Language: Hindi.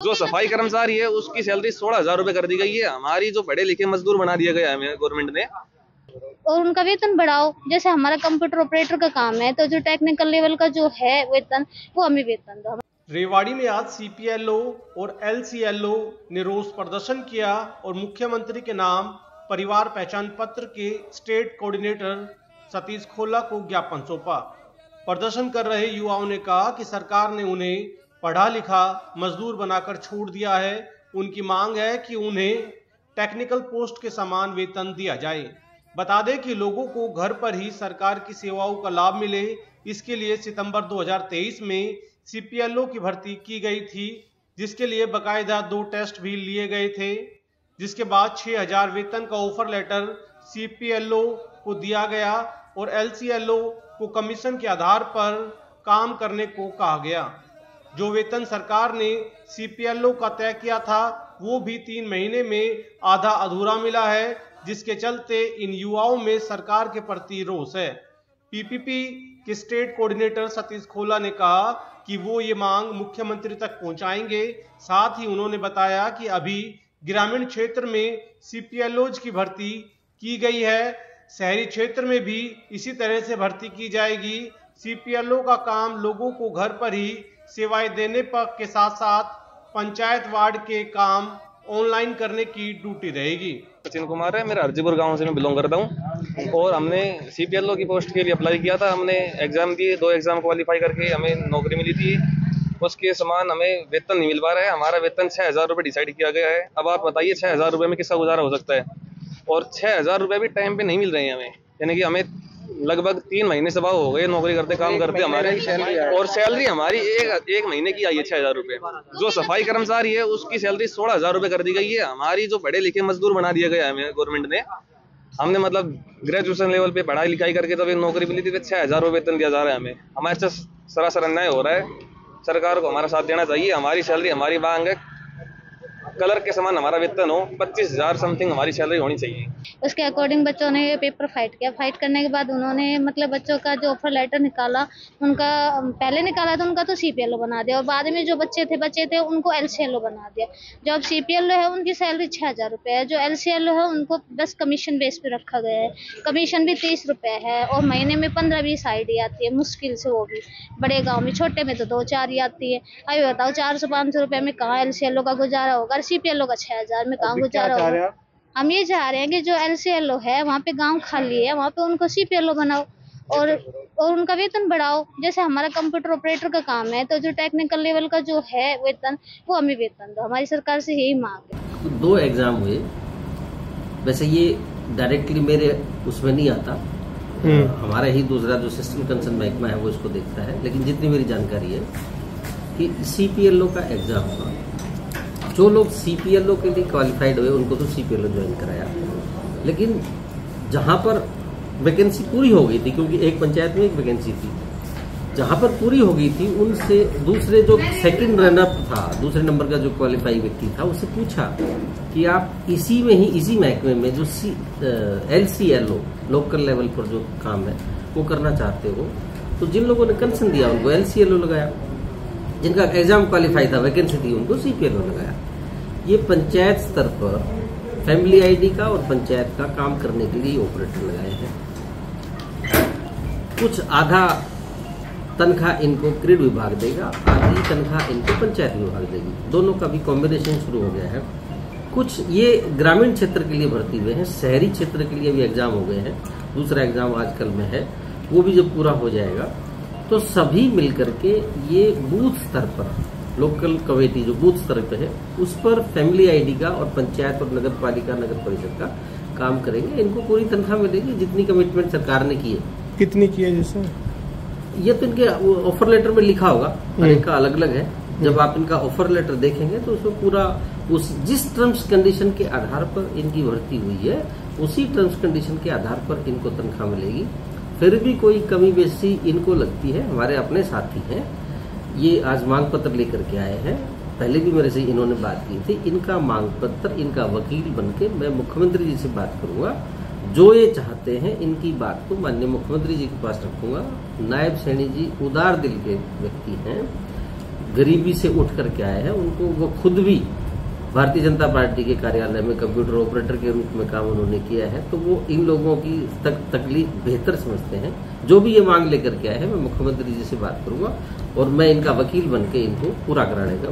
जो सफाई कर्मचारी है उसकी सैलरी 16,000 रुपए कर दी गई है। हमारी जो पढ़े लिखे मजदूर बना दिया गया है हमें गवर्नमेंट ने। और उनका वेतन बढ़ाओ। जैसे हमारा कंप्यूटर ऑपरेटर का काम है तो जो टेक्निकल लेवल का जो है वेतन वो हमें वेतन दो। रेवाड़ी में आज सीपीएलओ और एलसीएलओ ने रोष प्रदर्शन किया और मुख्यमंत्री के नाम परिवार पहचान पत्र के स्टेट कोऑर्डिनेटर सतीश खोला को ज्ञापन सौंपा। प्रदर्शन कर रहे युवाओं ने कहा कि सरकार ने उन्हें पढ़ा लिखा मजदूर बनाकर छोड़ दिया है। उनकी मांग है कि उन्हें टेक्निकल पोस्ट के समान वेतन दिया जाए। बता दें कि लोगों को घर पर ही सरकार की सेवाओं का लाभ मिले, इसके लिए सितंबर 2023 में सीपीएलओ की भर्ती की गई थी, जिसके लिए बकायदा 2 टेस्ट भी लिए गए थे। जिसके बाद 6,000 वेतन का ऑफर लेटर सीपीएलओ को दिया गया और एलसीएलओ को कमीशन के आधार पर काम करने को कहा गया। जो वेतन सरकार ने सीपीएलओ का तय किया था वो भी 3 महीने में आधा अधूरा मिला है, जिसके चलते इन युवाओं में सरकार के प्रति रोष है। पीपीपी के स्टेट कोऑर्डिनेटर सतीश खोला ने कहा कि वो ये मांग मुख्यमंत्री तक पहुंचाएंगे। साथ ही उन्होंने बताया कि अभी ग्रामीण क्षेत्र में सीपीएलओज की भर्ती की गई है, शहरी क्षेत्र में भी इसी तरह से भर्ती की जाएगी। सीपीएलओ का काम लोगों को घर पर ही सेवाएं देने के साथ साथ पंचायत वार्ड के काम ऑनलाइन करने की ड्यूटी रहेगी। सचिन कुमार है, मेरा हरजीपुर गांव से मैं बिलोंग करता हूं और हमने सीपीएलओ की पोस्ट के लिए अप्लाई किया था। हमने एग्जाम दिए, 2 एग्जाम क्वालिफाई करके हमें नौकरी मिली थी। उसके समान हमें वेतन नहीं मिल पा रहा है। हमारा वेतन 6,000 रुपये डिसाइड किया गया है। अब आप बताइए 6,000 रुपये में किसका गुजारा हो सकता है? और 6,000 रुपये भी टाइम पे नहीं मिल रहे हैं हमें, यानी कि हमें लगभग 3 महीने से हो गए नौकरी करते काम करते हमारे, और सैलरी हमारी एक महीने की आई है 6,000 रुपये। जो सफाई कर्मचारी है उसकी सैलरी 16,000 रुपये कर दी गई है। हमारी जो पढ़े लिखे मजदूर बना दिया गया है हमें गवर्नमेंट ने। हमने मतलब ग्रेजुएशन लेवल पे पढ़ाई लिखाई करके तब एक नौकरी मिली थी, तो 6,000 रुपये वेतन दिया जा रहा है हमें। हमारे साथ सरासर अन्याय हो रहा है। सरकार को हमारा साथ देना चाहिए। हमारी सैलरी, हमारी मांग है कलर के समान हमारा वेतन हो, 25,000 समथिंग हमारी सैलरी होनी चाहिए। उसके अकॉर्डिंग बच्चों ने पेपर फाइट किया। फाइट करने के बाद उन्होंने मतलब बच्चों का जो ऑफर लेटर निकाला, उनका पहले निकाला था उनका तो सीपीएलओ बना दिया और बाद में जो बच्चे थे उनको एलसीएलओ बना दिया। जो अब सीपीएलओ है उनकी सैलरी 6,000 रुपये है। जो एलसीएलओ है उनको बस कमीशन बेस पे रखा गया है। कमीशन भी 30 रुपये है और महीने में 15-20 आईडी आती है, मुश्किल से, वो भी बड़े गाँव में। छोटे में तो 2-4 ही आती है। अभी बताओ 400-500 रुपये में कहाँ एलसीएलओ का गुजारा होगा, सीपीएलओ का 6,000 में कहाँ गुजारा होगा। हम ये चाह रहे हैं कि जो एलसीएलओ है वहाँ पे गांव खाली है, वहाँ पे उनको सीपीएलओ बनाओ और उनका वेतन बढ़ाओ। जैसे हमारा कंप्यूटर ऑपरेटर का काम है तो जो टेक्निकल लेवल का जो है वेतन वो हमें वेतन दो। हमारी सरकार से यही मांग है। 2 एग्जाम हुए, वैसे ये डायरेक्टली मेरे उसमें नहीं आता, हमारा ही दूसरा जो सिस्टम कंसर्न महकमा है वो इसको देखता है। लेकिन जितनी मेरी जानकारी है कि सीपीएलओ का एग्जाम हुआ, जो लोग सीपीएलओ के लिए क्वालिफाइड हुए उनको तो सीपीएलओ ज्वाइन कराया। लेकिन जहां पर वैकेंसी पूरी हो गई थी, क्योंकि एक पंचायत में एक वैकेंसी थी, जहां पर पूरी हो गई थी उनसे दूसरे जो सेकंड रनअप था, दूसरे नंबर का जो क्वालिफाई व्यक्ति था, उससे पूछा कि आप इसी में ही, इसी महकमे में जो एलसीएलओ लोकल लेवल पर जो काम है वो करना चाहते हो, तो जिन लोगों ने कंसर्न दिया उनको एलसीएलओ लगाया, जिनका एग्जाम क्वालिफाई था, वैकेंसी थी, उनको सीपीएलओ लगाया। ये पंचायत स्तर पर फैमिली आईडी का और पंचायत का काम करने के लिए ऑपरेटर लगाए हैं। कुछ आधा तनख्वाह इनको ग्रिड विभाग देगा, आधी तनख्वाह इनको पंचायत विभाग देगी। दोनों का भी कॉम्बिनेशन शुरू हो गया है। कुछ ये ग्रामीण क्षेत्र के लिए भर्ती हुए हैं, शहरी क्षेत्र के लिए भी एग्जाम हो गए हैं। दूसरा एग्जाम आजकल में है, वो भी जब पूरा हो जाएगा तो सभी मिलकर के ये बूथ स्तर पर, लोकल कमेटी जो बूथ स्तर पे है, उस पर फैमिली आईडी का और पंचायत और नगर पालिका, नगर परिषद का काम करेंगे। इनको पूरी तनख्वाह मिलेगी जितनी कमिटमेंट सरकार ने की है। कितनी की है? जैसे ये तो इनके ऑफर लेटर में लिखा होगा, हर एक का अलग अलग है। जब आप इनका ऑफर लेटर देखेंगे तो उसमें पूरा जिस टर्म्स कंडीशन के आधार पर इनकी भर्ती हुई है उसी टर्म्स कंडीशन के आधार पर इनको तनख्वाह मिलेगी। फिर भी कोई कमी बेसी इनको लगती है, हमारे अपने साथी हैं, ये आज मांग पत्र लेकर के आए हैं। पहले भी मेरे से इन्होंने बात की थी। इनका मांग पत्र, इनका वकील बनके मैं मुख्यमंत्री जी से बात करूंगा। जो ये चाहते हैं इनकी बात को माननीय मुख्यमंत्री जी के पास रखूंगा। नायब सैनी जी उदार दिल के व्यक्ति हैं, गरीबी से उठ करके आए हैं, उनको वो खुद भी भारतीय जनता पार्टी के कार्यालय में कंप्यूटर ऑपरेटर के रूप में काम उन्होंने किया है, तो वो इन लोगों की तकलीफ बेहतर समझते हैं। जो भी ये मांग लेकर के आए हैं, मैं मुख्यमंत्री जी से बात करूंगा और मैं इनका वकील बन के इनको पूरा कराने का